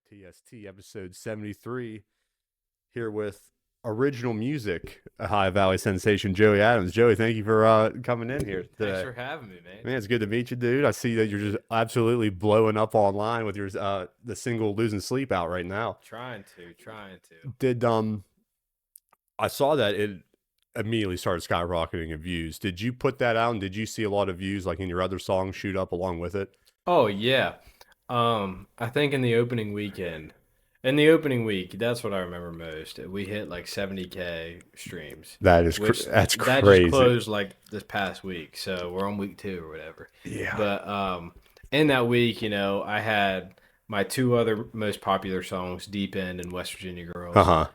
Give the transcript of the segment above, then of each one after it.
TST episode 73 here with original music, a High Valley sensation, Joey Adams. Joey, thank you for coming in here today. Thanks for having me, man. Man, it's good to meet you, dude. I see that you're just absolutely blowing up online with your the single "Losing Sleep" out right now. Trying to. Did I saw that it immediately started skyrocketing in views. Did you put that out, and did you see a lot of views like in your other songs shoot up along with it? Oh yeah. I think in the opening week, that's what I remember most. We hit like 70K streams. That's that crazy. Just closed like this past week, so we're on week 2 or whatever. Yeah. But in that week, I had my 2 other most popular songs, Deep End and West Virginia Girls.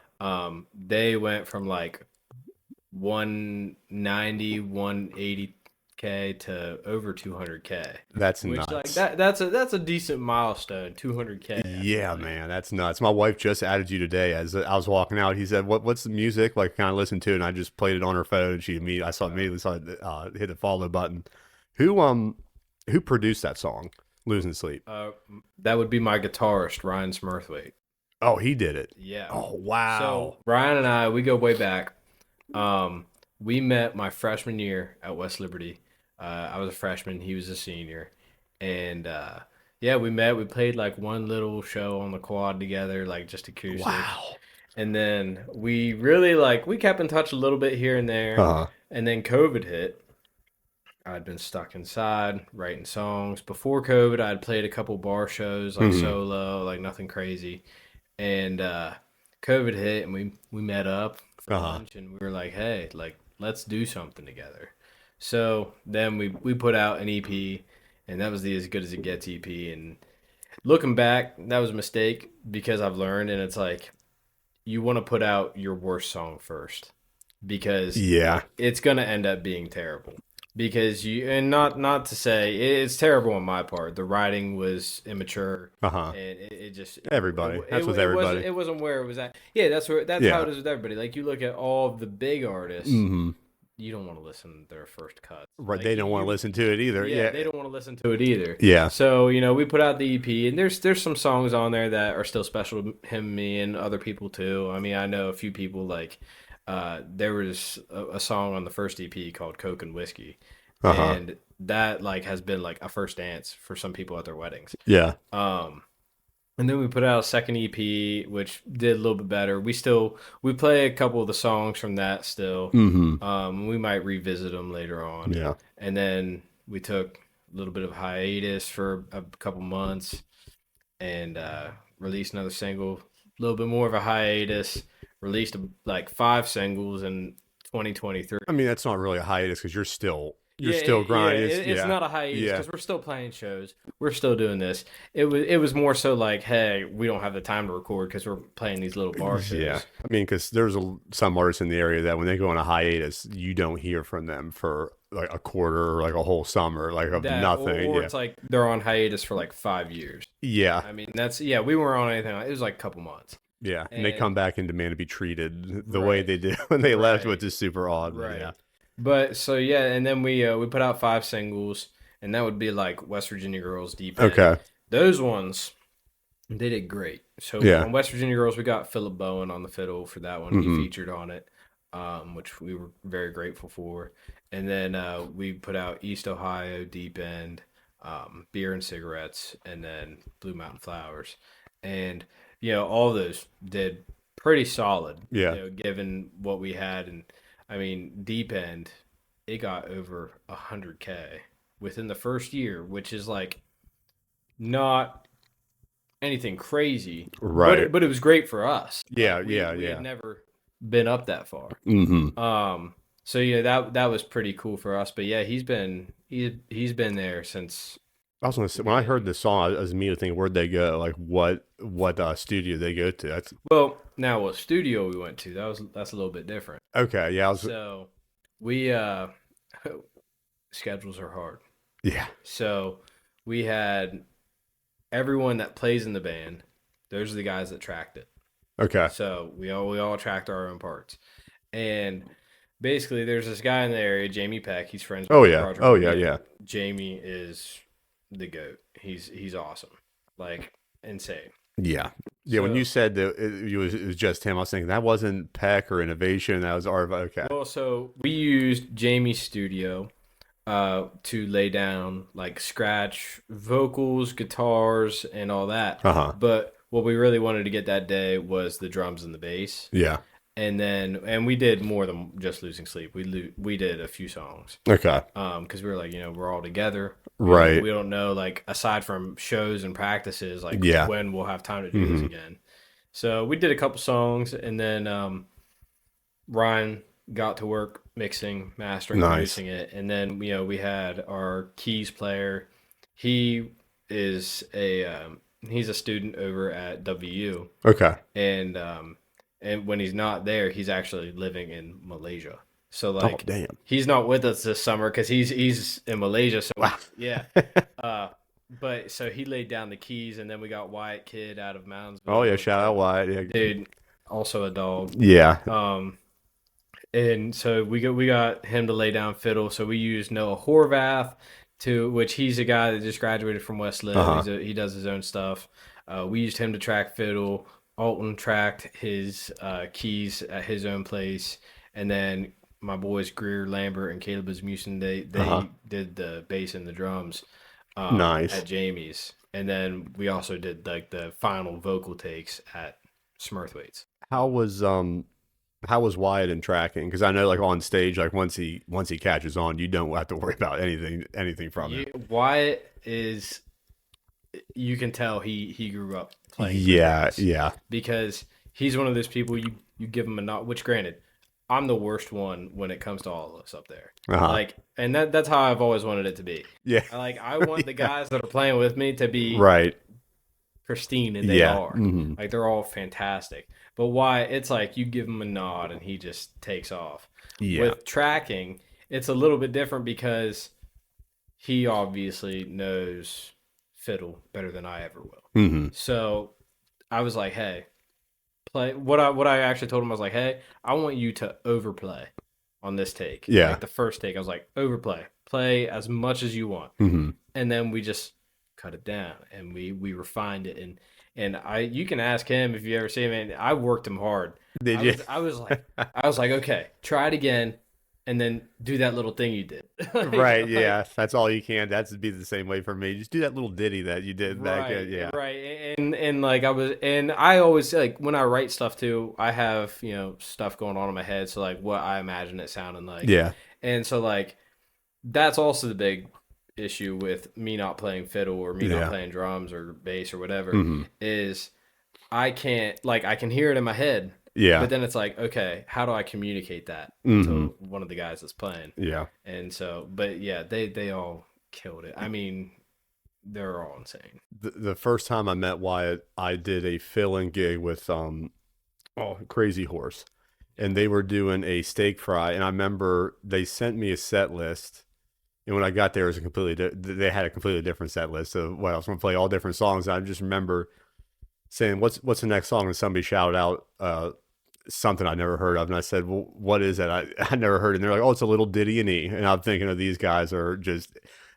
They went from like 190, 180K to over 200K. That's nuts. Like that's a decent milestone, 200K. Yeah, man, that's nuts. My wife just added you today as I was walking out. He said, "What's the music?" Like, kind of listen to it, and I just played it on her phone. And she immediately saw hit the follow button. Who produced that song, "Losing Sleep"? That would be my guitarist, Ryan Smurthwaite. Oh, he did it. Yeah. Oh, wow. So Ryan and I, we go way back. We met my freshman year at West Liberty. I was a freshman, he was a senior, and we met. We played like one little show on the quad together, like just acoustic. Wow. And then we really we kept in touch a little bit here and there. And then COVID hit. I'd been stuck inside writing songs. Before COVID, I'd played a couple bar shows, like solo, like nothing crazy. And COVID hit, and we met up for lunch, and we were like, hey, like let's do something together. So then we put out an EP, and that was the As Good As It Gets EP. And looking back, that was a mistake because I've learned, and it's like you want to put out your worst song first because it's going to end up being terrible. Because not to say it's terrible on my part. The writing was immature, and it just everybody. Everybody. It wasn't where it was at. Yeah, that's how it is with everybody. Like you look at all of the big artists. You don't want to listen to their first cut. Right, they don't want to listen to it either. Yeah, they don't want to listen to it either. Yeah. So, we put out the EP, and there's some songs on there that are still special to him, me, and other people too. I mean, I know a few people there was a song on the first EP called Coke and Whiskey. And that has been like a first dance for some people at their weddings. Yeah. And then we put out a second EP, which did a little bit better. We play a couple of the songs from that still. We might revisit them later on. Yeah. And then we took a little bit of hiatus for a couple months and released another single. A little bit more of a hiatus. Released 5 singles in 2023. I mean, that's not really a hiatus because you're still grinding. It's not a hiatus because we're still playing shows. We're still doing this. It was more so like, hey, we don't have the time to record because we're playing these little bar shows. Yeah, I mean, because there's some artists in the area that when they go on a hiatus, you don't hear from them for like a quarter or like a whole summer, nothing. Or it's like they're on hiatus for like 5 years. Yeah, I mean we weren't on anything. It was like a couple months. Yeah, and they come back and demand to be treated the way they did when they left, which is super odd. Right. Yeah. But so and then we put out 5 singles, and that would be like West Virginia Girls, Deep End. Okay. Those ones, they did great. So on West Virginia Girls, we got Philip Bowen on the fiddle for that one. He featured on it, which we were very grateful for. And then we put out East Ohio, Deep End, Beer and Cigarettes, and then Blue Mountain Flowers. And, all those did pretty solid, given what we had. And I mean, Deep End, it got over 100K within the first year, which is not anything crazy, right? But it was great for us. We had never been up that far. So that was pretty cool for us. But he's been there since. I was gonna say, when I heard this song, I was immediately thinking, where'd they go? Like what studio they go to? What studio we went to? That's a little bit different. Okay, yeah. So we schedules are hard. Yeah. So we had everyone that plays in the band. Those are the guys that tracked it. Okay. So we all tracked our own parts. And basically, there's this guy in the area, Jamie Peck. He's friends Oh with yeah. Roger Oh yeah. Morgan. Yeah. Jamie is the goat. He's awesome, like insane. Yeah. Yeah. When you So said that it was just him, I was thinking that wasn't Peck or Innovation. That was our. Okay. well, so we used Jamie's studio to lay down like scratch vocals, guitars, and all that. Uh huh. But what we really wanted to get that day was the drums and the bass. Yeah. And we did more than just losing sleep. We did a few songs. Okay. Because we were like, we're all together. Right. We don't know, like, aside from shows and practices, like Yeah. when we'll have time to do this again. So we did a couple songs, and then Ryan got to work mixing, mastering, Nice. producing it, and then we had our keys player. He is he's a student over at WU, Okay. and when he's not there, he's actually living in Malaysia. So Oh like damn. he's not with us this summer because he's in Malaysia. So Wow. yeah, uh, but so he laid down the keys, and then we got Wyatt Kidd out of Moundsville. Oh yeah. Shout out Wyatt. Yeah. Dude, also a dog. Yeah. And so we got him to lay down fiddle. So we used Noah Horvath which he's a guy that just graduated from West Lib. He does his own stuff. We used him to track fiddle. Alton tracked his keys at his own place, and then my boys Greer Lambert and Caleb Asmussen they did the bass and the drums Nice. at Jamie's, and then we also did like the final vocal takes at Smurthwaite's. How was Wyatt in tracking? Because I know like on stage, like once he catches on, you don't have to worry about anything from him. Wyatt is, you can tell he grew up playing. Yeah, yeah, Because he's one of those people you give him a nod. Which granted, I'm the worst one when it comes to all of us up there. Like, and that's how I've always wanted it to be. yeah. Like I want the guys that are playing with me to be Right. pristine, and they Yeah. are. Like they're all fantastic. But Wyatt, it's like you give him a nod and he just takes off. Yeah. With tracking, it's a little bit different because he obviously knows fiddle better than I ever will. So I was like, hey, play what I actually told him. I was like, hey, I want you to overplay on this take. Yeah. Like the first take, I was like, overplay, play as much as you want. And then we just cut it down and we refined it, and you can ask him if you ever see him, and I worked him hard. Did you? I was like, okay, try it again, and then do that little thing you did. Right. Yeah. That's all you can. That's be the same way for me. Just do that little ditty that you did back. Yeah. Right. And like I always like when I write stuff too, I have, stuff going on in my head. So like what I imagine it sounding like. Yeah. And so like, that's also the big issue with me not playing fiddle or me not playing drums or bass or whatever is I can't, like, I can hear it in my head. Yeah. But then it's like, okay, how do I communicate that to one of the guys that's playing? Yeah. And so, but yeah, they all killed it. I mean, they're all insane. The first time I met Wyatt, I did a fill-in gig with Crazy Horse, and they were doing a steak fry, and I remember they sent me a set list. And when I got there, it was they had a completely different set list. So I was going to play all different songs. And I just remember saying, "What's the next song?" And somebody shouted out something I never heard of, and I said, "Well, what is it?" I never heard it. And they're like, "Oh, it's a little ditty and E." And I'm thinking of these guys are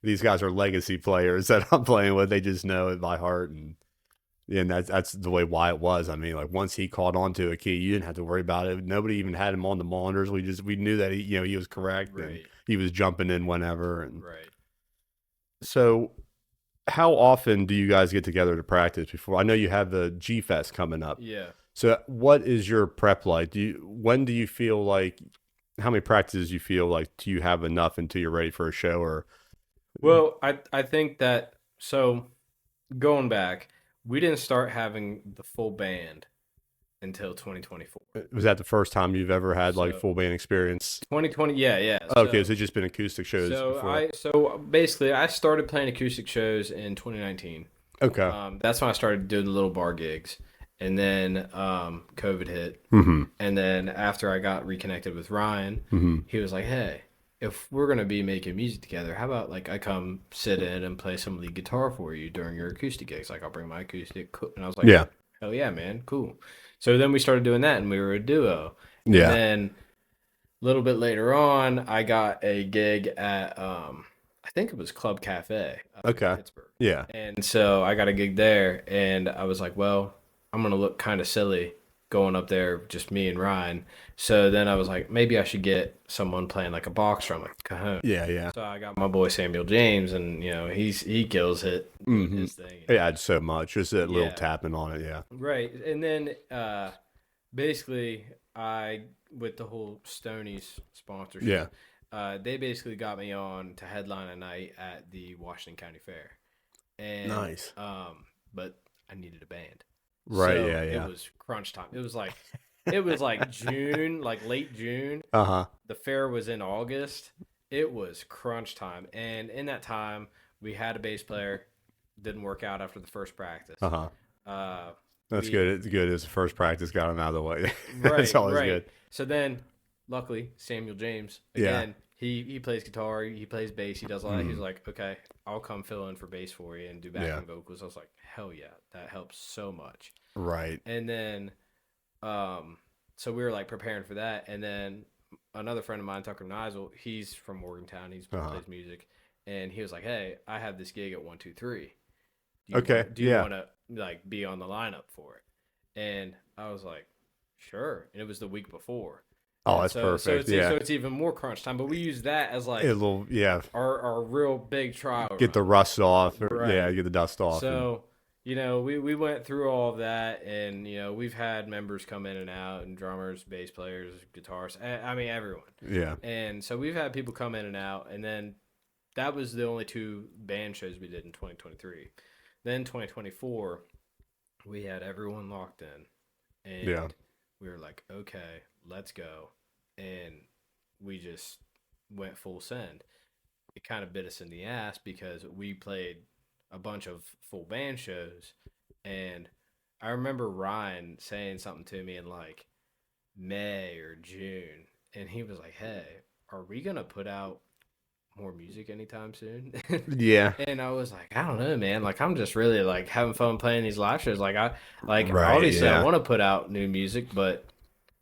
legacy players that I'm playing with. They just know it by heart, and that's the way Wyatt was. I mean, like once he caught on to a key, you didn't have to worry about it. Nobody even had him on the monitors. We knew that he was correct. Right. And he was jumping in whenever. And Right. so, how often do you guys get together to practice before? I know you have the G Fest coming up. Yeah. So, what is your prep like? When do you feel like? How many practices do you feel like do you have enough until you're ready for a show? Or Well, I think that, so going back, we didn't start having the full band until 2024. was that the first time you've ever had like So- full band experience? 2020, yeah. Okay, so it's just been acoustic shows So before. so basically I started playing acoustic shows in 2019. Okay. That's when I started doing the little bar gigs, and then COVID hit, Mm-hmm. and then after I got reconnected with Ryan, he was like, "Hey, if we're gonna be making music together, how about like I come sit in and play some lead guitar for you during your acoustic gigs? Like I'll bring my acoustic, and I was like, Yeah. hell yeah, man, cool. So then we started doing that, and we were a duo. And Yeah. then a little bit later on, I got a gig at I think it was Club Cafe up in Okay. Pittsburgh. Yeah. And so I got a gig there, and I was like, well, I'm gonna look kind of silly going up there, just me and Ryan. So then I was like, maybe I should get someone playing like a box drum, like cajon. Yeah. Yeah. So I got my boy Samuel James, and he kills it doing Mm-hmm. his thing. It adds so much. Just a little Yeah, tapping on it. Yeah. right. And then basically I with the whole Stoney's Yeah. sponsorship, they basically got me on to headline a night at the Washington County Fair, and Nice. but I needed a band, Right. so Yeah. it Yeah. was crunch time. It was like June, like late June. Uh huh. The fair was in August. It was crunch time, and in that time we had a bass player. Didn't work out after the first practice. Uh huh. Uh, That's we good. It's good. It's the first practice got him out of the way. That's Right, always right. good. So then, luckily, Samuel James Yeah. again. He plays guitar. He plays bass. He does all that. He's Mm. like, okay, I'll come fill in for bass for you and do backing Yeah. vocals. I was like, hell yeah, that helps so much. Right. And then, so we were like preparing for that. And then another friend of mine, Tucker Nizel, he's from Morgantown. He Uh huh. plays music, and he was like, hey, I have this gig at 123. Okay. Do you Yeah. want to like be on the lineup for it? And I was like, sure. And it was the week before. Oh, And that's so perfect. it's Yeah. so it's even more crunch time. But we use that as like It'll, yeah. our real big trial Get the run. rust off. Yeah. Right. Get the dust off. And, So, we went through all of that, and we've had members come in and out, and drummers, bass players, guitarists. I mean everyone. yeah. And so we've had people come in and out, and then that was the only two band shows we did in 2023. Then 2024, we had everyone locked in, and Yeah. we were like, okay, let's go. And we just went full send. It kind of bit us in the ass because we played a bunch of full band shows, and I remember Ryan saying something to me in like May or June, and he was like, hey, are we gonna put out more music anytime soon? Yeah. And I was like, I don't know, man. Like, I'm just really like having fun playing these live shows. Right. Obviously I Yeah. want to put out new music, but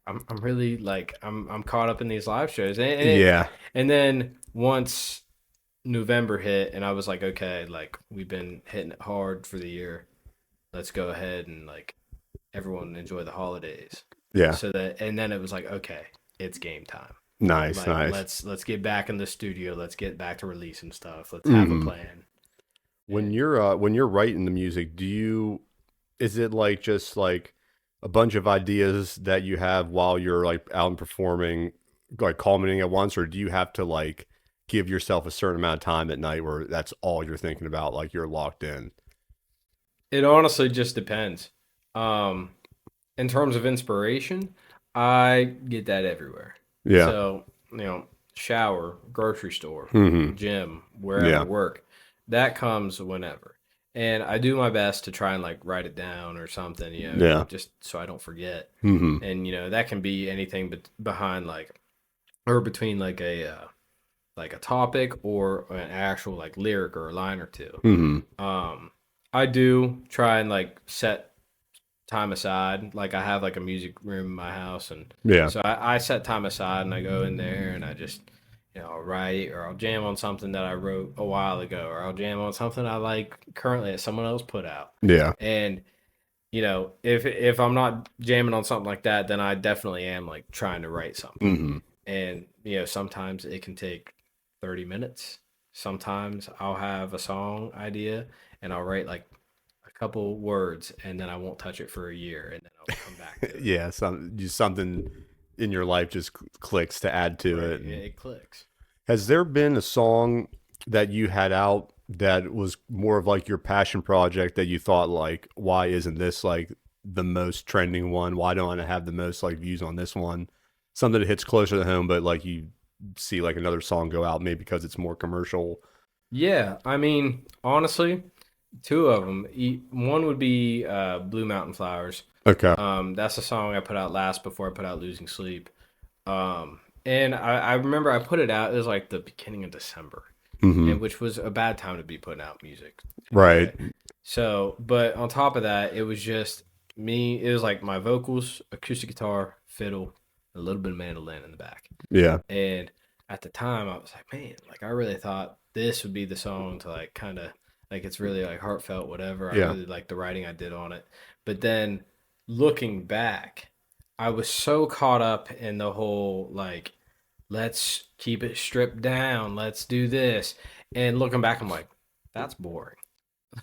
I'm really like I'm caught up in these live shows. Yeah. And then once November hit, and I was like, okay, like we've been hitting it hard for the year. Let's go ahead and like everyone enjoy the holidays. Yeah. So that, and then it was like, okay, it's game time. Nice. Like Nice. let's get back in the studio. Let's get back to releasing stuff. Let's have a Mhm. plan. When you're writing the music, is it like just like a bunch of ideas that you have while you're like out and performing, like culminating at once, or do you have to like give yourself a certain amount of time at night where that's all you're thinking about, like you're locked in? It honestly just depends. Um, in terms of inspiration, I get that everywhere. Yeah. So, shower, grocery store, Hmm. gym, wherever Yeah. work, that comes whenever. And I do my best to try and like write it down or something, Yeah. just so I don't forget. Hmm. And that can be anything but behind like or between like a topic or an actual like lyric or a line or two. Hmm. I do try and like set time aside. Like I have like a music room in my house, and Yeah. so I set time aside and I go in there and I just I'll write or I'll jam on something that I wrote a while ago, or I'll jam on something I like currently that someone else put out. Yeah. And if I'm not jamming on something like that, then I definitely am like trying to write something. Hmm. And sometimes it can take 30 minutes. Sometimes I'll have a song idea and I'll write like a couple words and then I won't touch it for a year and then I'll come back to it. Yeah. Something in your life just clicks to add to Right, it. And it clicks. has there been a song that you had out that was more of like your passion project that you thought like, why isn't this like the most trending one? Why don't I have the most like views on this one? Something that hits closer to home, but like you see like another song go out maybe because it's more commercial. Yeah, I mean, honestly, two of them. One would be Blue Mountain Flowers. Okay. That's a song I put out last before I put out Losing Sleep. And I remember I put it out. It was like the beginning of December, Hmm. and which was a bad time to be putting out music Right. anyway. So, but on top of that, it was just me. It was like my vocals, acoustic guitar, fiddle, a little bit of mandolin in the back. Yeah. And at the time, I was like, man, like I really thought this would be the song to like kind of like it's really like heartfelt, whatever. I Yeah. really like the writing I did on it. But then looking back, I was so caught up in the whole like, let's keep it stripped down, let's do this. And looking back, I'm like, that's boring.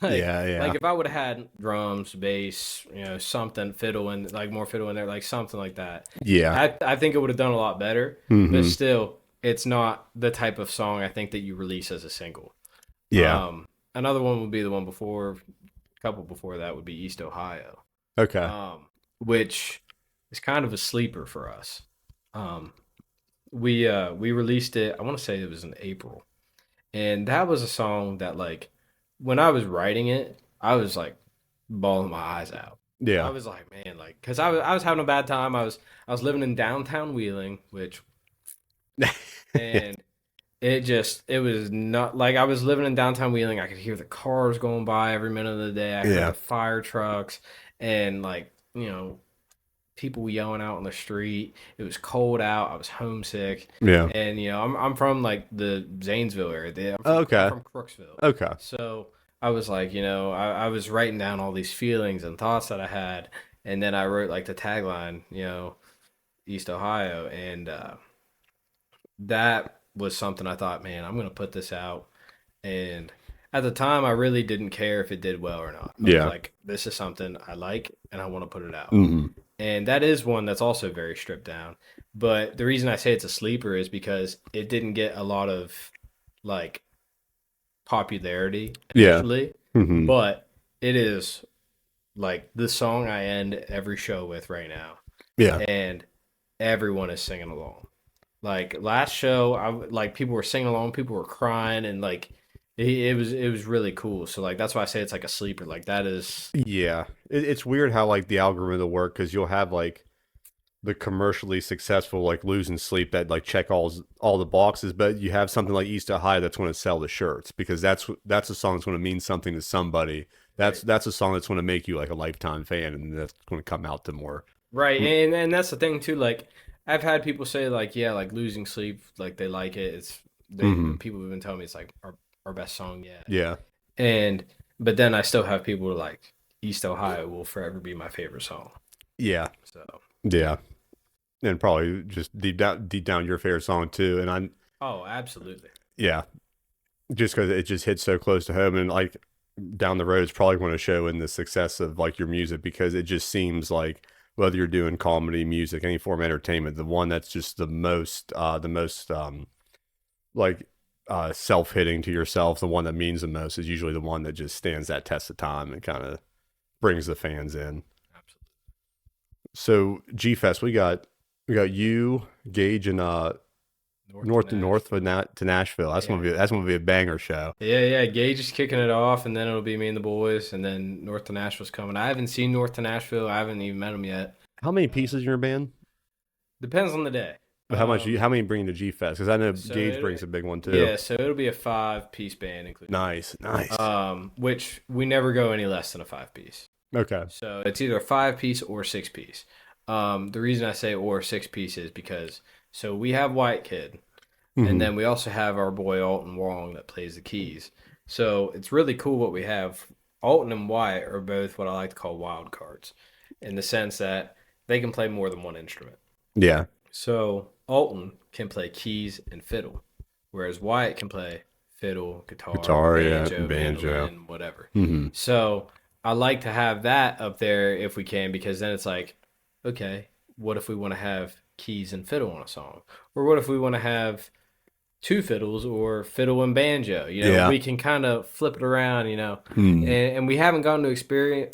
Yeah. Like Yeah. if I would have had drums, bass, something, fiddle and like more fiddle in there, like something like that, Yeah. I think it would have done a lot better. But Hmm. still, it's not the type of song I think that you release as a single. Yeah. Another one would be the one before, a couple before that would be East Ohio, Okay. which is kind of a sleeper for us. Um, we released it. I want to say it was in April, and that was a song that like when I was writing it, I was like bawling my eyes out. I Yeah. was like, man, like, cause I was having a bad time. I was living in downtown Wheeling, which Yeah. and it was not like I was living in downtown Wheeling. I could hear the cars going by every minute of the day. I heard Yeah. the fire trucks and like people yelling out on the street. It was cold out. I was homesick, Yeah. and I'm from like the Zanesville area. I'm Okay. from Crooksville, Okay. so I was like, I was writing down all these feelings and thoughts that I had, and then I wrote like the tagline, East Ohio, and that was something I thought, man, I'm gonna put this out, and at the time, I really didn't care if it did well or not. I was Yeah. like, this is something I like, and I want to put it out. Hmm. And that is one that's also very stripped down. But the reason I say it's a sleeper is because it didn't get a lot of like popularity Yeah. initially, Hmm. but it is like the song I end every show with right now, Yeah. and everyone is singing along. Like last show, like people were singing along, people were crying, and like it was really cool. So like that's why I say it's like a sleeper. Like that is Yeah. It's weird how like the algorithm will work because you'll have like the commercially successful like losing sleep that like check all the boxes, but you have something like East High that's going to sell the shirts because that's a song that's going to mean something to somebody. right. That's a song that's going to make you like a lifetime fan, and that's going to come out to more. Right, and that's the thing too. Like, I've had people say like, yeah, like losing sleep, like they like it. It's they Hmm. people have been telling me it's like our best song yet. Yeah. And but then I still have people who are like East Ohio will forever be my favorite song. Yeah. So Yeah. And probably just deep down your favorite song too. And oh, absolutely. yeah, just because it just hits so close to home, and like down the road, it's probably going to show in the success of like your music because it just seems like whether you're doing comedy, music, any form of entertainment, the one that's just the most like self hitting to yourself, the one that means the most is usually the one that just stands that test of time and kind of brings the fans in. Absolutely. So G Fest, we got you, Gage, and North to north Nashville. to Nashville. Yeah. That's gonna be a banger show. Yeah. Gage is kicking it off, and then it'll be me and the boys, and then North to Nashville's coming. I haven't seen North to Nashville. I haven't even met them yet. How many Uh, pieces in your band? Depends on the day. But how many bring to G Fest? Because I know So Gage brings a big one too. yeah, so it'll be a 5 piece band including me. Nice, nice. Which we never go any less than a 5 piece. Okay. So it's either a 5 piece or 6 piece. The reason I say or 6 piece is because so we have White Kid, and Hmm. then we also have our boy Alton Wong that plays the keys. So it's really cool what we have. Alton and Wyatt are both what I like to call wild cards, in the sense that they can play more than one instrument. Yeah. So Alton can play keys and fiddle, whereas Wyatt can play fiddle, guitar, Guitar, yeah, banjo, banjo. mandolin, whatever. Hmm. So I like to have that up there if we can, because then it's like, okay, what if we want to have keys and fiddle on a song? Or what if we want to have two fiddles or fiddle and banjo? Yeah. We can kind of flip it around, Hmm. and we haven't gotten to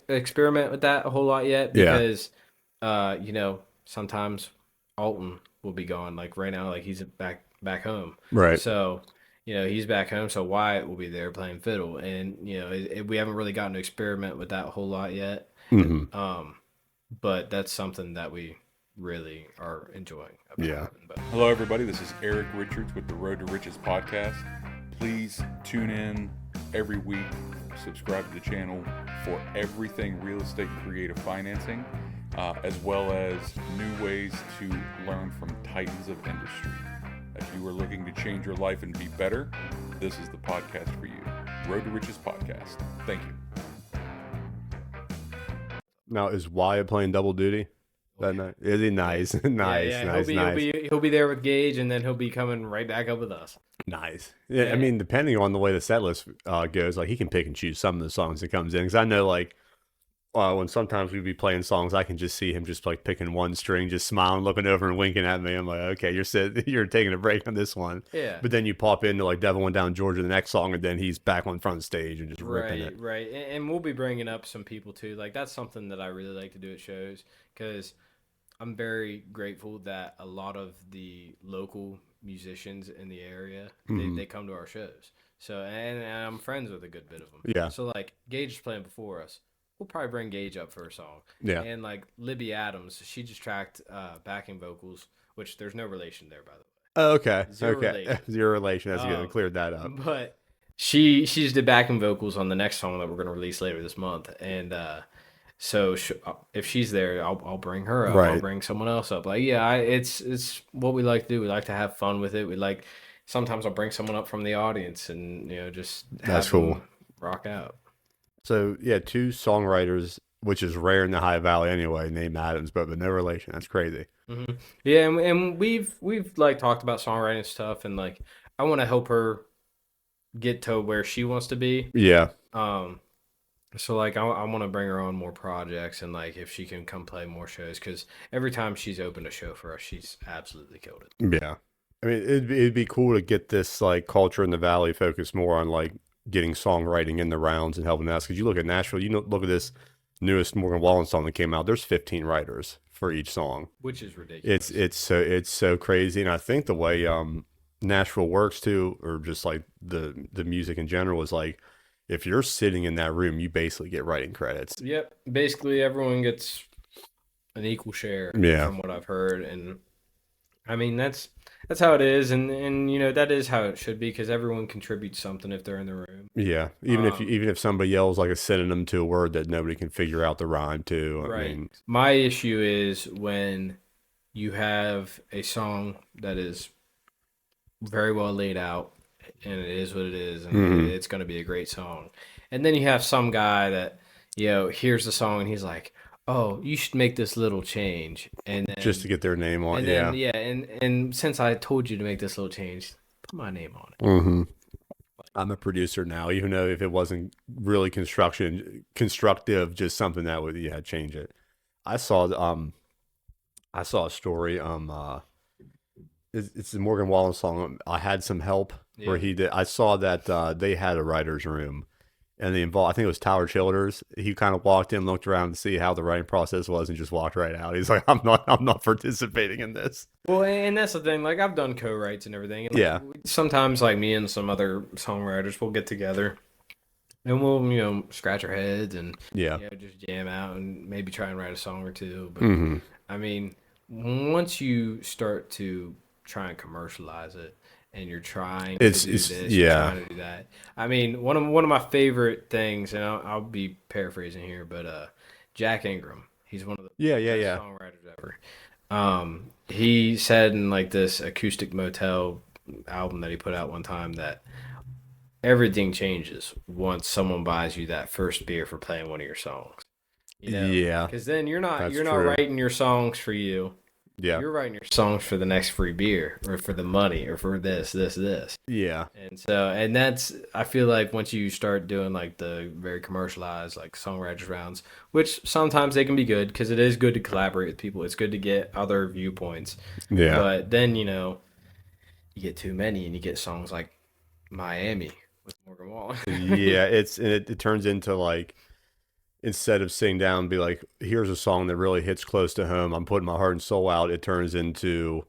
experiment with that a whole lot yet Yeah. because, sometimes Alton will be gone. Like right now, like he's back home. Right. So, he's back home. So Wyatt will be there playing fiddle, and we haven't really gotten to experiment with that a whole lot yet. Hmm. Um, but that's something that we really are enjoying about Yeah. it. But Hello, everybody. This is Eric Richards with the Road to Riches podcast. Please tune in every week. Subscribe to the channel for everything real estate and creative financing, as well as new ways to learn from titans of industry. If you are looking to change your life and be better, this is the podcast for you. Road to Riches podcast. Thank you. Now, is Wyatt playing double duty that night? Is he nice? Nice, yeah. nice, He'll be there with Gage, and then he'll be coming right back up with us. nice. Yeah, I mean, depending on the way the set list goes, like he can pick and choose some of the songs that comes in. Because I know, like, when sometimes we'd be playing songs, I can just see him just like picking one string, just smiling, looking over and winking at me. I'm like, okay, you're taking a break on this one. Yeah. But then you pop into like Devil Went Down Georgia, the next song, and then he's back on front stage and just ripping it. Right. And we'll be bringing up some people too. Like that's something that I really like to do at shows because I'm very grateful that a lot of the local musicians in the area they come to our shows. So and I'm friends with a good bit of them. Yeah. So like Gage is playing before us. We'll probably bring Gage up for a song. Yeah. And like Libby Adams, she just tracked backing vocals, which there's no relation there by the way. Oh, okay. Zero okay. relation. Zero relation. That's good. Cleared that up. But she just did backing vocals on the next song that we're going to release later this month, and so if she's there, I'll bring her up. Right. I'll bring someone else up. Like it's what we like to do. We like to have fun with it. We like sometimes I'll bring someone up from the audience and just have That's cool. them rock out. So yeah, two songwriters, which is rare in the High Valley anyway, named Adams, but no relation. That's crazy. Mm-hmm. Yeah, and we've like talked about songwriting stuff, and like I want to help her get to where she wants to be. Yeah. So like I want to bring her on more projects, and like if she can come play more shows, because every time she's opened a show for us, she's absolutely killed it. Yeah. I mean, it'd be cool to get this like culture in the Valley focused more on like getting songwriting in the rounds and helping us. Because you look at Nashville, look at this newest Morgan Wallen song that came out. There's 15 writers for each song, which is ridiculous. It's so crazy, and I think the way Nashville works too, or just like the music in general, is like if you're sitting in that room, you basically get writing credits. Yep, basically everyone gets an equal share. Yeah. From what I've heard, and I mean that's how it is, and that is how it should be because everyone contributes something if they're in the room. Yeah, even if somebody yells like a synonym to a word that nobody can figure out the rhyme to. Right. I mean, my issue is when you have a song that is very well laid out, and it is what it is, and it's going to be a great song, and then you have some guy that hears the song and he's like, oh, you should make this little change, and then, just to get their name on. And since I told you to make this little change, put my name on it. Mm-hmm. I'm a producer now, even though if it wasn't really constructive, just something that would change it. I saw a story. It's the Morgan Wallen song. I Had Some Help, where he did. I saw that they had a writer's room. And they involved, I think it was Tower Childers. He kind of walked in, looked around to see how the writing process was, and just walked right out. He's like, I'm not participating in this. Well, and that's the thing. Like, I've done co-writes and everything. And like, sometimes, like, me and some other songwriters will get together, and we'll, scratch our heads and just jam out and maybe try and write a song or two. But I mean, once you start to try and commercialize it, and you're trying to do this, you're trying to do that. I mean, one of my favorite things, and I'll be paraphrasing here, but Jack Ingram, he's one of the best songwriters ever. He said in like this Acoustic Motel album that he put out one time that everything changes once someone buys you that first beer for playing one of your songs. Yeah, because then you're not writing your songs for you. Yeah. You're writing your songs for the next free beer or for the money or for this. Yeah. And that's, I feel like once you start doing like the very commercialized like songwriters rounds, which sometimes they can be good because it is good to collaborate with people. It's good to get other viewpoints. Yeah. But then, you get too many and you get songs like Miami with Morgan Wallen. Yeah. It turns into like, instead of sitting down and be like, here's a song that really hits close to home, I'm putting my heart and soul out, it turns into,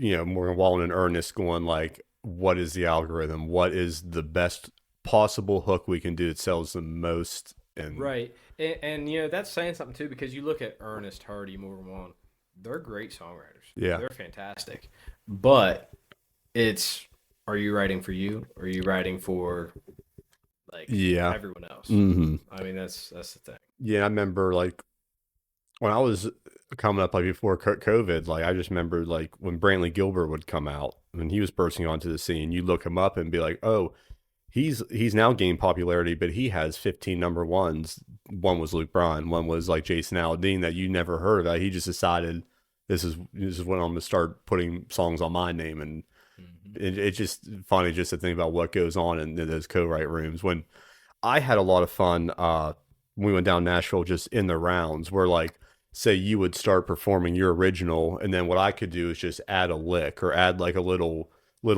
Morgan Wallen and Ernest going like, what is the algorithm? What is the best possible hook we can do that sells the most? And right. And that's saying something too, because you look at Ernest, Hardy, Morgan Wallen. they're great songwriters. Yeah. They're fantastic. But are you writing for you? Or are you writing for everyone else? Mm-hmm. I mean, that's the thing. Yeah, I remember like when I was coming up, like before COVID, like I just remember like when Brantley Gilbert would come out when he was bursting onto the scene, you look him up and be like, oh, he's now gained popularity, but he has 15 number ones. One was Luke Bryan, one was like Jason Aldean that you never heard of. He just decided this is when I'm gonna start putting songs on my name, and it's just funny just to think about what goes on in those co-write rooms. When I had a lot of fun when we went down Nashville, just in the rounds where like say you would start performing your original, and then what I could do is just add a lick or add like a little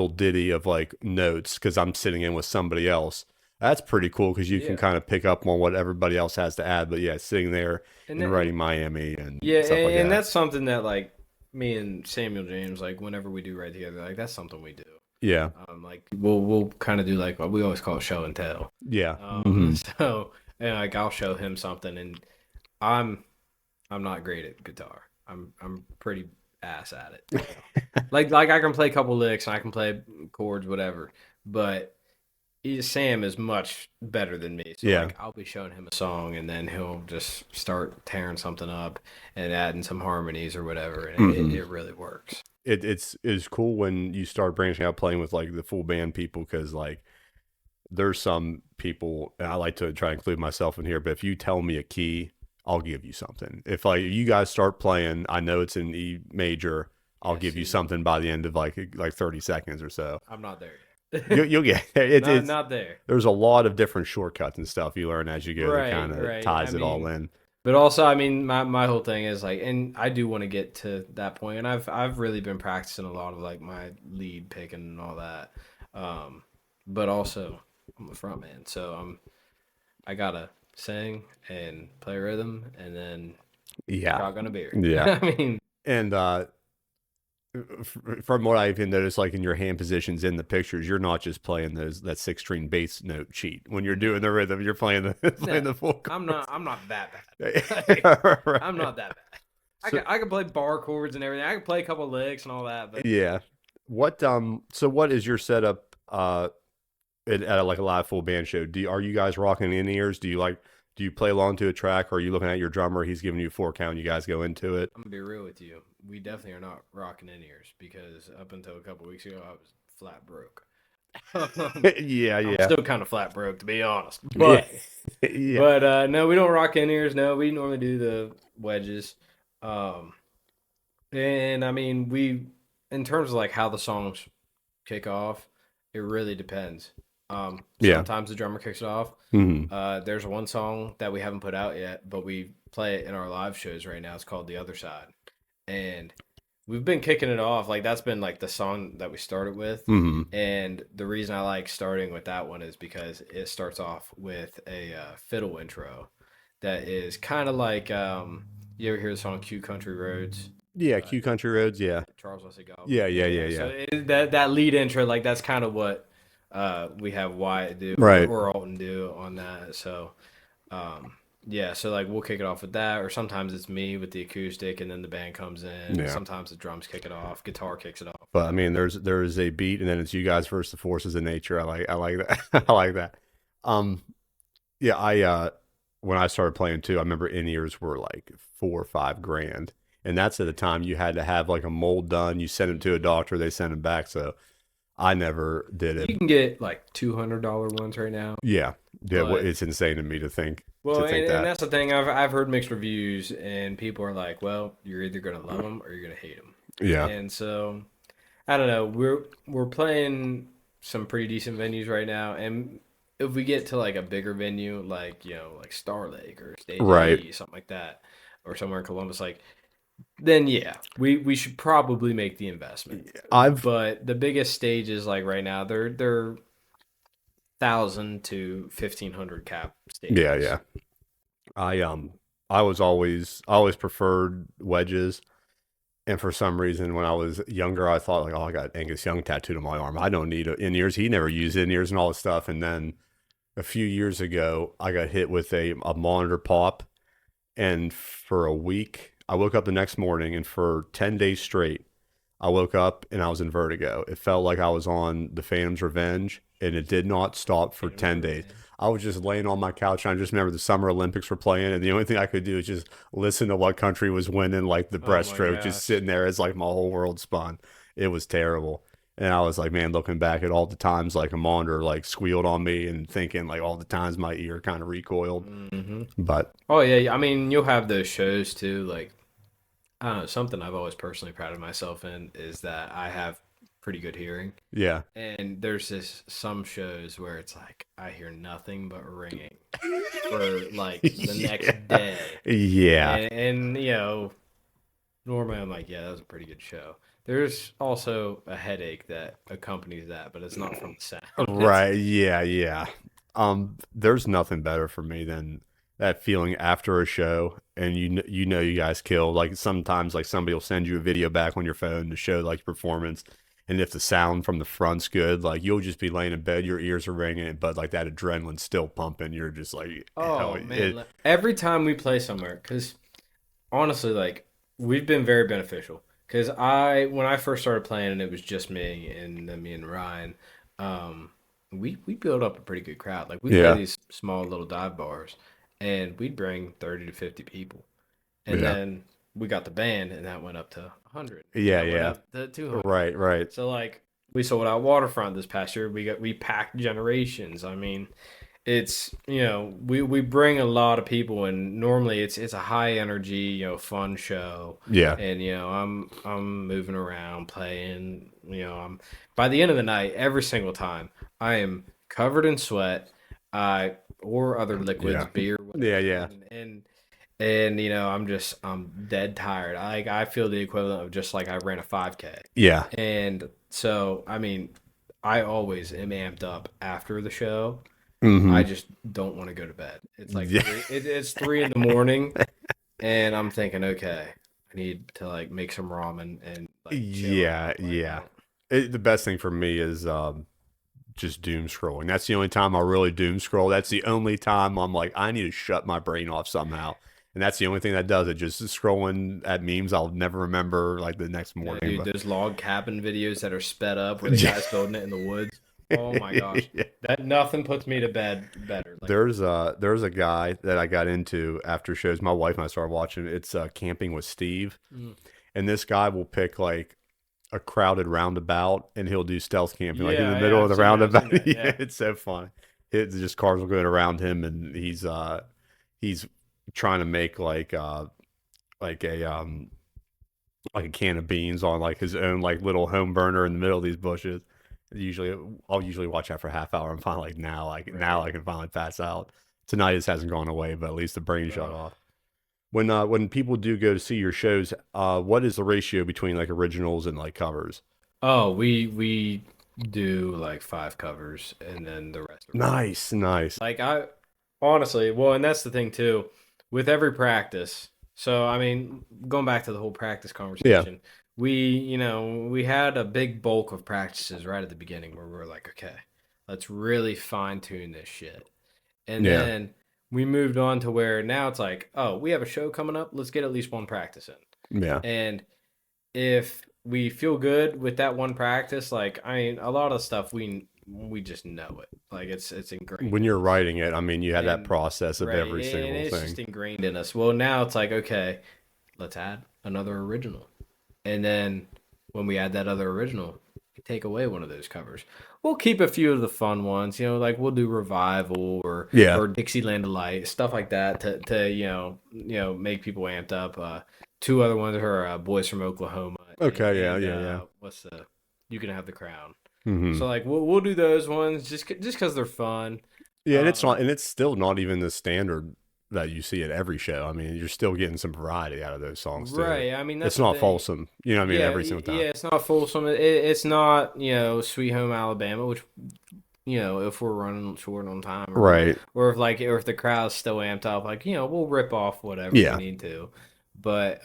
ditty of like notes because I'm sitting in with somebody else. That's pretty cool because you can kind of pick up on what everybody else has to add. But yeah, sitting there and writing Miami and stuff like that. That's something that like me and Samuel James, like whenever we do write together, like that's something we do. Yeah. Like we'll kind of do like what we always call show and tell. Yeah. So like I'll show him something, and I'm not great at guitar. I'm pretty ass at it. You know? like I can play a couple licks and I can play chords, whatever. But Sam is much better than me. So like I'll be showing him a song, and then he'll just start tearing something up and adding some harmonies or whatever, and it really works. It's cool when you start branching out, playing with like the full band people, because like there's some people, and I like to try and include myself in here, but if you tell me a key, I'll give you something. If like you guys start playing, I know it's in E major, I'll give you something by the end of like 30 seconds or so. I'm not there yet. You'll get there. It's not there. There's a lot of different shortcuts and stuff you learn as you go that kind of ties it all in. But also, I mean, my whole thing is like, and I do want to get to that point, and I've really been practicing a lot of like my lead picking and all that. But also, I'm a front man, so I gotta sing and play rhythm, and then shotgun a beer. Yeah, I mean, and from what I've noticed, like in your hand positions in the pictures, you're not just playing that 6-string bass note cheat. When you're doing the rhythm, you're playing the full chords. I'm not that bad. Right. I'm not that bad. I can play bar chords and everything. I can play a couple licks and all that. But yeah. So what is your setup at like a live full band show? Are you guys rocking in ears? Do you play along to a track, or are you looking at your drummer? He's giving you a 4 count. You guys go into it. I'm gonna be real with you. We definitely are not rocking in ears, because up until a couple weeks ago, I was flat broke. Yeah. I'm still kind of flat broke, to be honest. But but no, we don't rock in ears. No, we normally do the wedges. And I mean, in terms of like how the songs kick off, it really depends. Sometimes the drummer kicks it off. There's one song that we haven't put out yet, but we play it in our live shows right now. It's called The Other Side. And we've been kicking it off. Like that's been like the song that we started with. And the reason I like starting with that one is because it starts off with a fiddle intro that is kind of like, you ever hear the song Q Country Roads? Yeah, Q Country Roads, yeah. Charles Wesley Gobb. Yeah. So that lead intro, like that's kind of what we have Wyatt do, right, or Alton do on that. So so like we'll kick it off with that, or sometimes it's me with the acoustic and then the band comes in. Sometimes the drums kick it off, guitar kicks it off. But I mean, there's a beat, and then it's you guys versus the forces of nature. I like that. I like that. When I started playing too, I remember in-ears were like $4 or $5 grand, and that's at the time you had to have like a mold done. You send them to a doctor, they send them back. So I never did it. You can get like $200 ones right now. Yeah. Well, it's insane to me to think. Well, and that's the thing. I've heard mixed reviews, and people are like, "Well, you're either gonna love them or you're gonna hate them." Yeah. And so, I don't know. We're playing some pretty decent venues right now, and if we get to like a bigger venue, like like Star Lake or Stage E, something like that, or somewhere in Columbus, like, then we should probably make the investment. But the biggest stages, like right now, they're 1,000 to 1,500 cap stages. Yeah. I always preferred wedges, and for some reason when I was younger, I thought like, oh, I got Angus Young tattooed on my arm. I don't need in-ears. He never used in-ears and all this stuff. And then a few years ago, I got hit with a monitor pop, and for a week I woke up the next morning, and for 10 days straight, I woke up and I was in vertigo. It felt like I was on the Phantom's Revenge, and it did not stop for 10 days. I was just laying on my couch, and I just remember the Summer Olympics were playing, and the only thing I could do is just listen to what country was winning, like the Oh my breaststroke, just gosh. sitting there as like my whole world spun. It was terrible. And I was like, man, looking back at all the times like a monitor like squealed on me and thinking like all the times my ear kind of recoiled. Hmm. But Oh yeah, I mean you'll have those shows too. Like I don't know, something I've always personally prided myself in is that I have pretty good hearing. yeah, And there's this some shows where it's like I hear nothing but ringing for like the yeah, next day. yeah, And you know, normally I'm like, yeah, that was a pretty good show. There's also a headache that accompanies that, but it's not from the sound. It's right, yeah, yeah. There's nothing better for me than that feeling after a show, and you know you guys killed. Like sometimes, like somebody will send you a video back on your phone to show like your performance, and if the sound from the front's good, like you'll just be laying in bed, your ears are ringing, but like that adrenaline's still pumping. You're just like, hell, oh man, it, every time we play somewhere, because honestly, like we've been very beneficial. Because when I first started playing, and it was just me and then me and Ryan, um, we built up a pretty good crowd. Like we play yeah, these small little dive bars, and we'd bring 30 to 50 people, and yeah, then we got the band, and that went up to 100, and yeah, that went yeah, up to 200. right, right, So like we sold out Waterfront this past year. We packed Generations. I mean, it's we bring a lot of people, and normally it's a high energy fun show, yeah, and I'm moving around playing. I'm by the end of the night every single time I am covered in sweat, I or other liquids, yeah, beer, yeah, whatever, yeah, and I'm dead tired. I feel the equivalent of just like I ran a 5K. yeah. And so, I mean, I always am amped up after the show. I Mm-hmm. just don't want to go to bed. It's like Yeah, it's 3 in the morning, and I'm thinking, okay, I need to like make some ramen and like chill yeah, out. Like I yeah. don't. The best thing for me is just doom scrolling. That's the only time I really doom scroll. That's the only time I'm like, I need to shut my brain off somehow. And that's the only thing that does it. Just scrolling at memes I'll never remember like the next Yeah, morning. dude, But those log cabin videos that are sped up where the guy's building it in the woods. Oh my gosh, that nothing puts me to bed better. Like, there's a guy that I got into after shows. My wife and I started watching. It's Camping with Steve, mm, and this guy will pick like a crowded roundabout, and he'll do stealth camping like in the yeah, middle of the I've seen roundabout. that. Yeah, Yeah. it's so funny. It's just cars will going around him, and he's trying to make like a like a can of beans on like his own like little home burner in the middle of these bushes. Usually, I'll usually watch that for a half hour and finally like now Right. I can finally pass out. Tonight this hasn't gone away, but at least the brain shut Oh. off. When people do go to see your shows, what is the ratio between like originals and like covers? Oh, we do like 5 covers and then the rest original. Nice, nice. Like I honestly, well, and that's the thing too, with every practice. So I mean, going back to the whole practice Yeah, conversation, we had a big bulk of practices right at the beginning where we were like, okay, let's really fine tune this shit. And yeah, then we moved on to where now it's like, oh, we have a show coming up, let's get at least one practice in. yeah. And if we feel good with that one practice, like I mean, a lot of stuff we just know it. Like it's ingrained When in you're us. writing it, I mean, you have that And process of right, every and single it's thing. just ingrained in us. Well, now it's like, okay, let's add another original. And then when we add that other original, we take away one of those covers. We'll keep a few of the fun ones, like we'll do Revival Yeah. or Dixieland Delight, stuff like that to make people amped up. Two other ones are Boys from Oklahoma Okay. Yeah. and Yeah. Yeah. what's the You Can Have the Crown. Hmm. So like we'll do those ones just because they're fun. Yeah, and it's not, Um, and it's still not even the standard that you see at every show. I mean, you're still getting some variety out of those songs too. right. I mean that's It's the not thing. fulsome, you know what I mean, Yeah, every single time. yeah, it's not Folsom. It's not, Sweet Home Alabama, which, if we're running short on time Right. or if the crowd's still amped up, like, we'll rip off whatever we Yeah. need to. But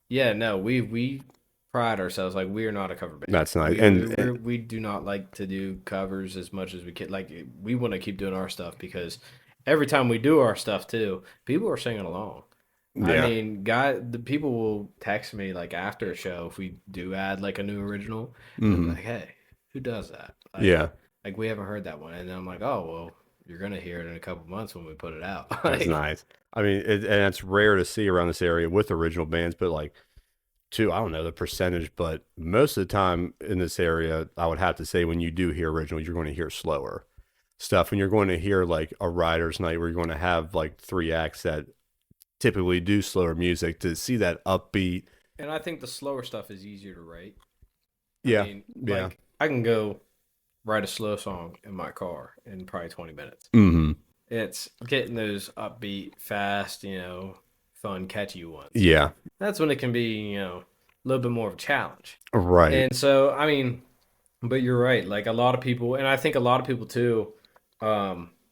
yeah, no, we pride ourselves like we are not a cover band. That's nice. We do not like to do covers as much as we can. Like we want to keep doing our stuff because every time we do our stuff too, people are singing along. I Yeah. mean, the people will text me like after a show if we do add like a new original, and they'll be Hmm. like, "Hey, who does that?" Yeah. Like we haven't heard that one, and then I'm like, "Oh, well, you're gonna hear it in a couple months when we put it out." That's Like, nice. I mean, and it's rare to see around this area with original bands, but like, I don't know the percentage, but most of the time in this area, I would have to say when you do hear original, you're going to hear slower stuff, and you're going to hear like a writer's night where you're going to have like three acts that typically do slower music to see that upbeat. and I think the slower stuff is easier to write. I Yeah, mean, yeah. like I can go write a slow song in my car in probably 20 minutes. Hmm. It's getting those upbeat, fast, fun, catchy ones. Yeah, That's when it can be, a little bit more of a challenge. right. And so, I mean, but you're right. Like a lot of people, and I think a lot of people too,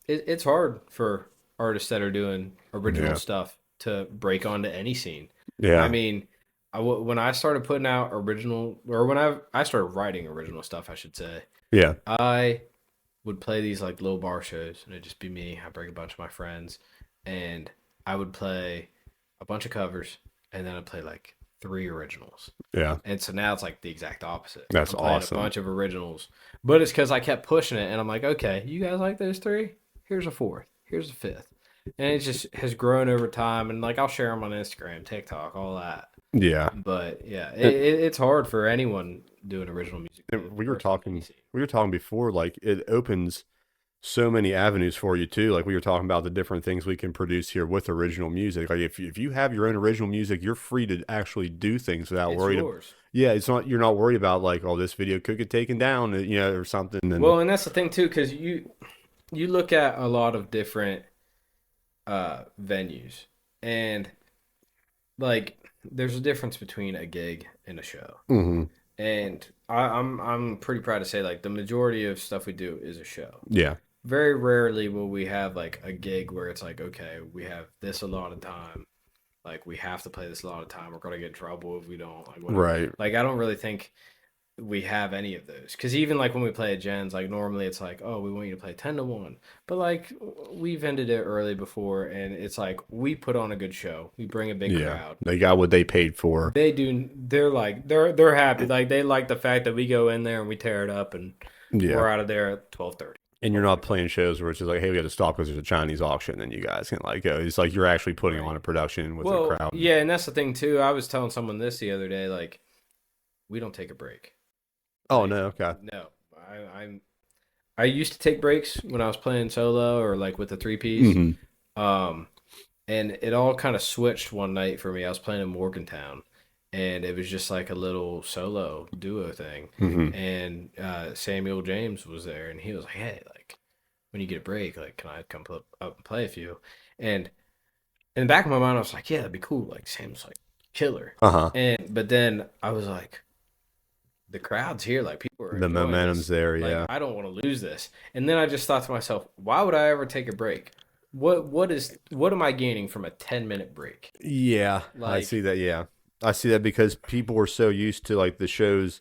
it's hard for artists that are doing original Yeah, stuff to break onto any scene. I yeah, mean, when I started putting out original, or when I started writing original stuff, I should say, yeah, I would play these like little bar shows, and it'd just be me. I'd bring a bunch of my friends, and I would play a bunch of covers, and then I'd play like three originals. yeah. And so now it's like the exact opposite. That's I'm playing a awesome. bunch of originals, but it's because I kept pushing it, and I'm like, okay, you guys like those three? Here's a fourth. Here's a fifth, and it just has grown over time. And like I'll share them on Instagram, TikTok, all that. Yeah. But yeah, And, it's hard for anyone doing original music to and we were break into any talking, scene. before, like it opens so many avenues for you too. Like we were talking about the different things we can produce here with original music. Like if you have your own original music, you're free to actually do things without It's worried. yours. Yeah, it's not you're not worried about like, oh, this video could get taken down, or something. And Well, and that's the thing too, because you look at a lot of different venues, and like there's a difference between a gig and a show. hmm And I'm pretty proud to say like the majority of stuff we do is a show. yeah, Very rarely will we have like a gig where it's like, okay, we have this a lot of time. Like we have to play this a lot of time. We're gonna get in trouble if we don't. Like whatever. right. Like I don't really think we have any of those. Because even like when we play at Jen's, like normally it's like, oh, we want you to play 10-1. But like we've ended it early before, and it's like we put on a good show. We bring a big Yeah, crowd. they got what they paid for. They do. They're like they're happy. Like they like the fact that we go in there and we tear it up, and Yeah, we're out of there at 12:30. and you're not playing shows where it's just like, hey, we got to stop because there's a Chinese auction, and you guys can like go. It's like you're actually putting on a production with a Well, crowd. yeah, and that's the thing too. I was telling someone this the other day. Like we don't take a break. Oh Like no, okay. no, I used to take breaks when I was playing solo or like with the three piece. Hmm. Um, and it all kind of switched one night for me. I was playing in Morgantown, and it was just like a little solo duo thing. Hmm. And Samuel James was there, and he was like, "Hey, like when you get a break, like can I come up and play a few?" And in the back of my mind, I was like, "Yeah, that'd be cool." Like Sam's like killer, Uh-huh. and but then I was like, "The crowd's here, like people are The enjoying momentum's this. there, Like yeah. I don't want to lose this." And then I just thought to myself, "Why would I ever take a break? What am I gaining from a 10-minute break?" Yeah, I Like see that. Yeah, I see that because people are so used to like the shows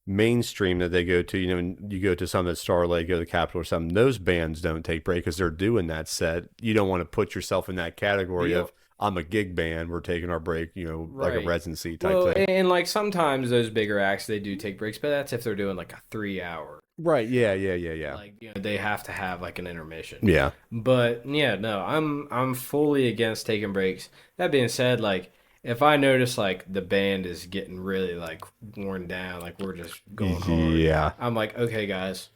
mainstream that they go to. And you go to some at Starlight, go to the Capitol or something. Those bands don't take break because they're doing that set. You don't want to put yourself in that category the of I'm a gig band. We're taking our break. Like a right. residency type Well, thing. and like sometimes those bigger acts they do take breaks, but that's if they're doing like a 3 hour. Right. Yeah. Yeah. Yeah. Yeah. Like they have to have like an intermission. Yeah. But yeah, no, I'm fully against taking breaks. That being said, like if I notice like the band is getting really like worn down, like we're just going hard, Yeah. I'm like, okay, guys,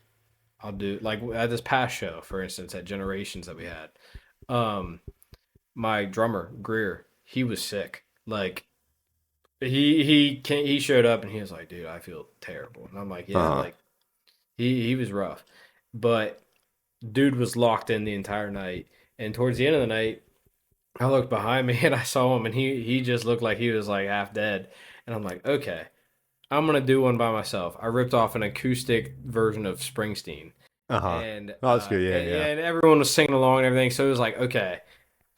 I'll do like at this past show, for instance, at Generations that we had. Um, my drummer Greer, he was sick. Like he showed up and he was like, dude, I feel terrible, and I'm like, yeah, Uh-huh. like he was rough, but dude was locked in the entire night. And towards the end of the night, I looked behind me and I saw him, and he just looked like he was like half dead. And I'm like, okay, I'm gonna do one by myself. I ripped off an acoustic version of Springsteen, Uh-huh. and Oh, that's good. Yeah. Yeah. and everyone was singing along and everything. So it was like, okay,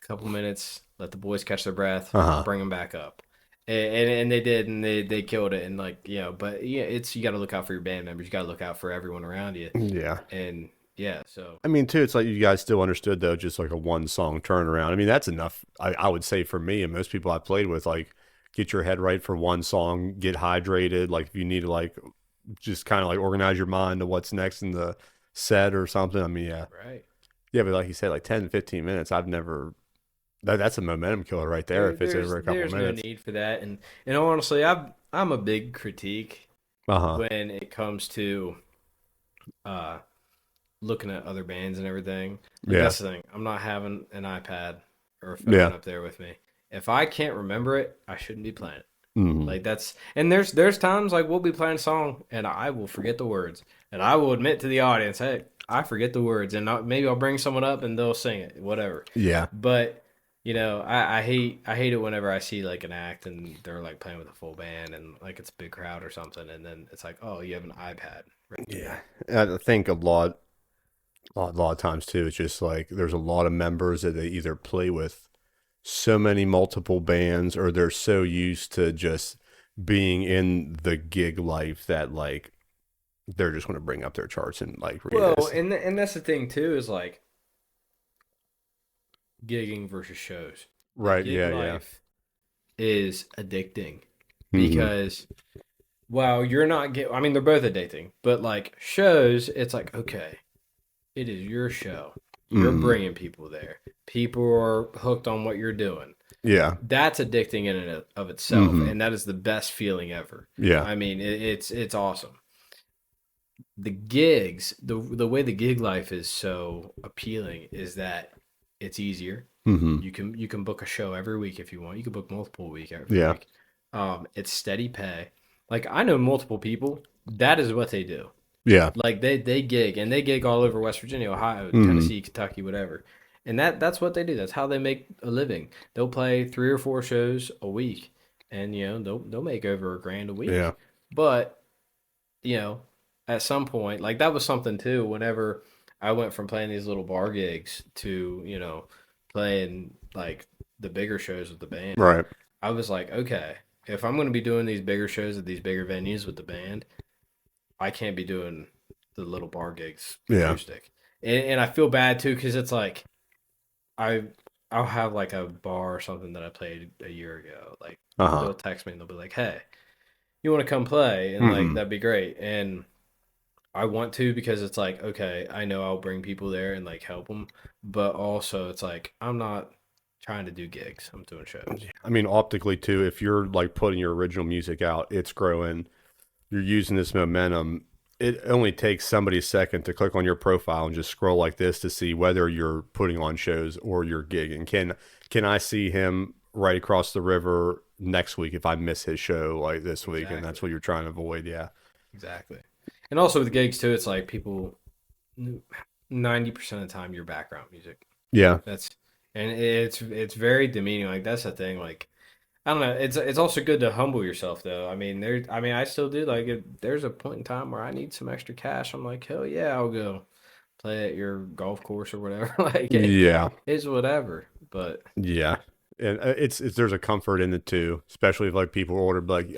a couple minutes, let the boys catch their breath, Uh-huh. bring them back up. And they did, and they killed it, and like but yeah, it's you got to look out for your band members, you got to look out for everyone around you, Yeah. and Yeah, so I mean, too, it's like you guys still understood though, just like a one song turnaround. I mean, that's enough. I would say for me and most people I played with, like get your head right for one song, get hydrated. Like if you need to like just kind of like organize your mind to what's next in the set or something. I mean, yeah, right. yeah, but like you said, like 10, 15 minutes. I've never that's a momentum killer right there. If it's over a couple There's no minutes. need for that, and honestly, I'm a big critique Uh huh. when it comes to uh looking at other bands and everything. Like Yeah. that's the thing. I'm not having an iPad or a phone Yeah. up there with me. If I can't remember it, I shouldn't be playing it. Hmm. Like that's and there's times like we'll be playing a song and I will forget the words and I will admit to the audience, hey, I forget the words and maybe I'll bring someone up and they'll sing it, whatever. Yeah. But I hate it whenever I see like an act and they're like playing with a full band and like it's a big crowd or something and then it's like, oh, you have an iPad right Yeah. there. I think a lot of times too, it's just like there's a lot of members that they either play with so many multiple bands or they're so used to just being in the gig life that like they're just going to bring up their charts and like read Well, this. and that's the thing too is like gigging versus shows. The Right. gig Yeah. Yeah. life is addicting Hmm. because while you're not get I mean they're both addicting, but like shows, it's like okay, it is your show. You're Hmm. bringing people there. People are hooked on what you're doing. Yeah. That's addicting in and of itself, Hmm. and that is the best feeling ever. Yeah. I mean, it's awesome. The gigs, the way the gig life is so appealing is that it's easier. Hmm. You can book a show every week if you want. You can book multiple week every Yeah. week. It's steady pay. Like I know multiple people. That is what they do. Yeah. Like they gig and they gig all over West Virginia, Ohio, Hmm. Tennessee, Kentucky, whatever. And that's what they do. That's how they make a living. They'll play 3 or 4 shows a week, and they'll make over $1,000 a Yeah. week. But you know, at some point, like that was something too. Whenever I went from playing these little bar gigs to playing like the bigger shows with the band, Right. I was like, okay, if I'm going to be doing these bigger shows at these bigger venues with the band, I can't be doing the little bar gigs Yeah. acoustic. And I feel bad too because it's like I I'll have like a bar or something that I played a year ago. Like Uh huh. they'll text me and they'll be like, "Hey, you want to come play?" And like Hmm. that'd be great. And I want to because it's like, okay, I know I'll bring people there and like help them, but also it's like I'm not trying to do gigs. I'm doing shows. I mean, optically too, if you're like putting your original music out, it's growing. You're using this momentum. It only takes somebody a second to click on your profile and just scroll like this to see whether you're putting on shows or you're gigging. Can I see him right across the river next week if I miss his show like this week? And that's Exactly. what you're trying to avoid. Yeah. Exactly. And also with gigs too, it's like people 90% of the time your background music. Yeah. That's and it's very demeaning. Like that's the thing. Like I don't know. It's also good to humble yourself though. I mean I still do like if there's a point in time where I need some extra cash. I'm like, hell yeah, I'll go play at your golf course or whatever. Like Yeah. it's whatever. But Yeah. And it's there's a comfort in it too, especially if like people order like it's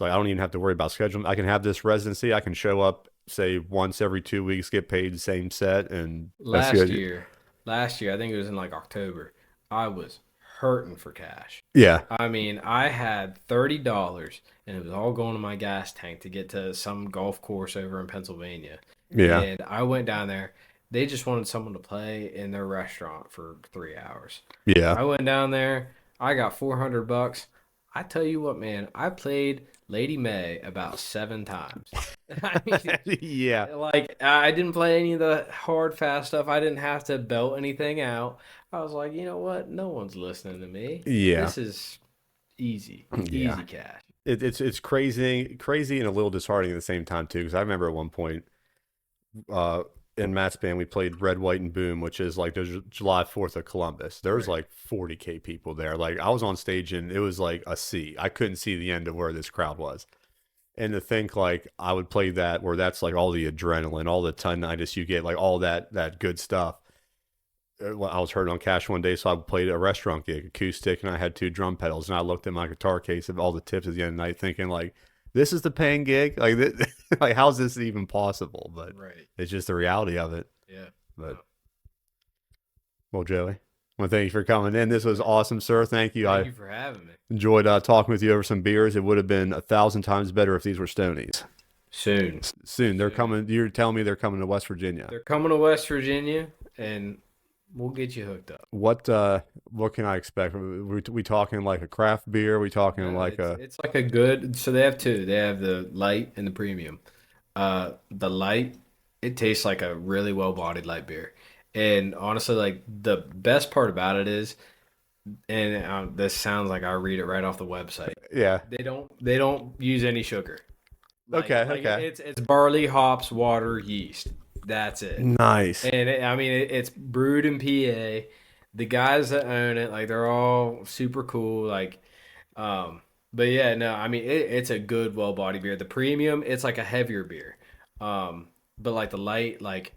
like I don't even have to worry about scheduling. I can have this residency. I can show up say once every 2 weeks, get paid the same set, and that's last good. year, last year I think it was in like October. I was hurting for cash. Yeah. I mean, I had $30 and it was all going to my gas tank to get to some golf course over in Pennsylvania. Yeah. And I went down there. They just wanted someone to play in their restaurant for 3 hours. Yeah. I went down there. I got $400. I tell you what, man, I played Lady May about 7 times. I mean, Yeah. like I didn't play any of the hard fast stuff. I didn't have to belt anything out. I was like, you know what? No one's listening to me. Yeah. This is easy, Yeah. easy cash. It's crazy and a little disheartening at the same time too. Because I remember at one point, uh, in Matt's band, we played Red, White, and Boom, which is like the July 4th of Columbus. There was Right. like 40K people there. Like I was on stage and it was like a sea. I couldn't see the end of where this crowd was. And to think like I would play that where that's like all the adrenaline, all the tinnitus you get, like all that good stuff. Well, I was hurt on cash one day, so I played a restaurant gig, acoustic, and I had two drum pedals. And I looked at my guitar case of all the tips at the end of the night, thinking like, this is the paying gig. Like, like how's this even possible? But it's just the reality of it. Yeah. But well, Joey, well, thank you for coming in. This was awesome, sir. Thank you. Thank you for having me. Enjoyed talking with you over some beers. It would have been 1,000 times better if these were Stoney's. Soon. They're coming. You're telling me they're coming to West Virginia. They're coming to West Virginia, and we'll get you hooked up. What can I expect? We talking like a craft beer? We talking like it's like a good. So they have two. They have the light and the premium. The light, it tastes like a really well-bodied light beer. And honestly, like the best part about it is, and this sounds like I read it right off the website. Yeah. They don't use any sugar. Okay. It's barley, hops, water, yeast. That's it. Nice. And it's brewed in PA. The guys that own it, like they're all super cool. Like, but yeah, no, I mean it's a good, well-bodied beer. The premium, it's like a heavier beer. But like the light, like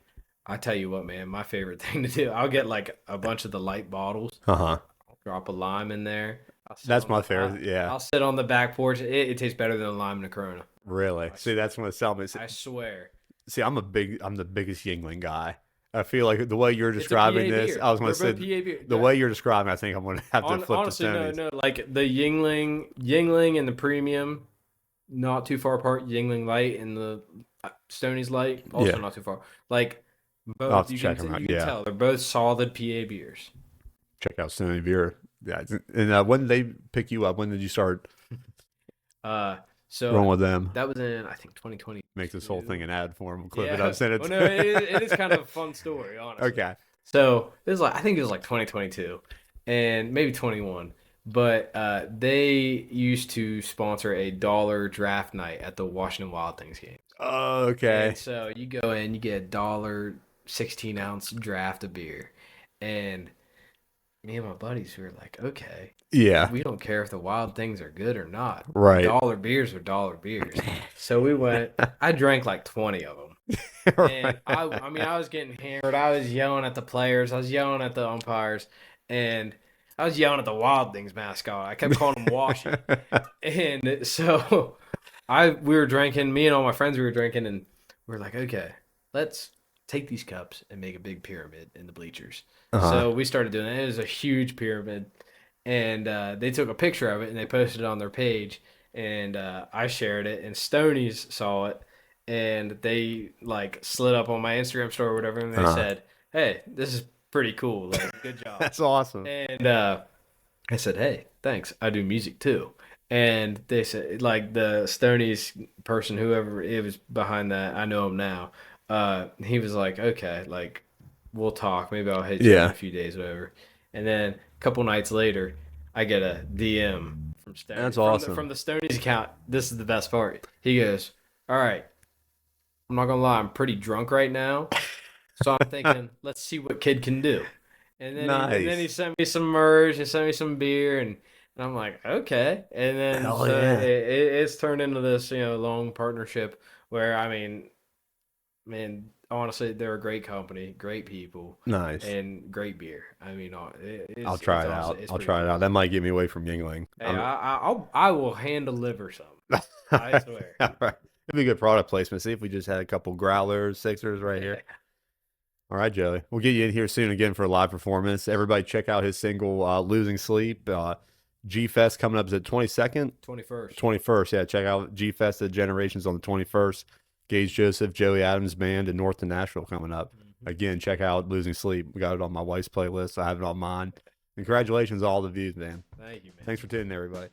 I tell you what, man, my favorite thing to do, I'll get like a bunch of the light bottles. I'll drop a lime in there. That's my favorite. Yeah. I'll sit on the back porch. It tastes better than a lime and a Corona. Really? See, that's when it's selling. I swear. See, I'm the biggest Yingling guy. I feel like the way you're describing this, I was going to say the way you're describing, I think I'm going to have to flip honestly, to Stoney's. No, like the Yingling and the premium, not too far apart. Yingling Light and the Stoney's Light, also not too far. Like both, you can tell they're both solid PA beers. Check out Stoney beer. Yeah, and when did they pick you up? When did you start? So rolling with them. That was in, I think, 2020. Make this whole thing an ad for them. Clip it up, send it. Well, no, it is kind of a fun story, honestly. Okay. So it was like, I think it was like 2022 and maybe 21. But they used to sponsor a $1 draft night at the Washington Wild Things game. Oh, okay. And so you go in, you get $1 16-ounce draft of beer, and me and my buddies were like, okay, yeah, we don't care if the Wild Things are good or not. Right. Dollar beers are dollar beers. So we went. I drank like 20 of them. And I was getting hammered. I was yelling at the players. I was yelling at the umpires, and I was yelling at the Wild Things mascot. I kept calling him Washy. And so we were drinking. Me and all my friends, we were drinking, and we were like, okay, let's take these cups and make a big pyramid in the bleachers. So we started doing it. It was a huge pyramid, and they took a picture of it and they posted it on their page, and I shared it, and Stoney's saw it, and they like slid up on my Instagram story or whatever, and they said, hey, this is pretty cool, like, good job. That's awesome. And I said, hey, thanks, I do music too. And they said, like, the Stoney's person, whoever it was behind that, I know him now. He was like, okay, like, we'll talk. Maybe I'll hit you in a few days, whatever. And then a couple nights later, I get a DM from Stoney. That's awesome. From the Stoney's account. This is the best part. He goes, all right, I'm not going to lie, I'm pretty drunk right now. So I'm thinking, let's see what kid can do. And then he sent me some merch, he sent me some beer, and I'm like, okay. And then it's turned into this, long partnership where, I mean, man, honestly, they're a great company, great people, nice, and great beer. I mean, I'll try it out. I'll try it out. That might get me away from Yingling. Hey, I will hand deliver some. I swear. All right. It'd be a good product placement. See if we just had a couple growlers, sixers right here. All right, Joey. We'll get you in here soon again for a live performance. Everybody check out his single, Losing Sleep. G-Fest coming up is at 22nd? 21st. 21st, yeah. Check out G-Fest at Generations on the 21st. Gage Joseph, Joey Adams Band, and North to Nashville coming up. Again, check out Losing Sleep. We got it on my wife's playlist. I have it on mine. And congratulations on all the views, man. Thank you, man. Thanks for tuning in, everybody.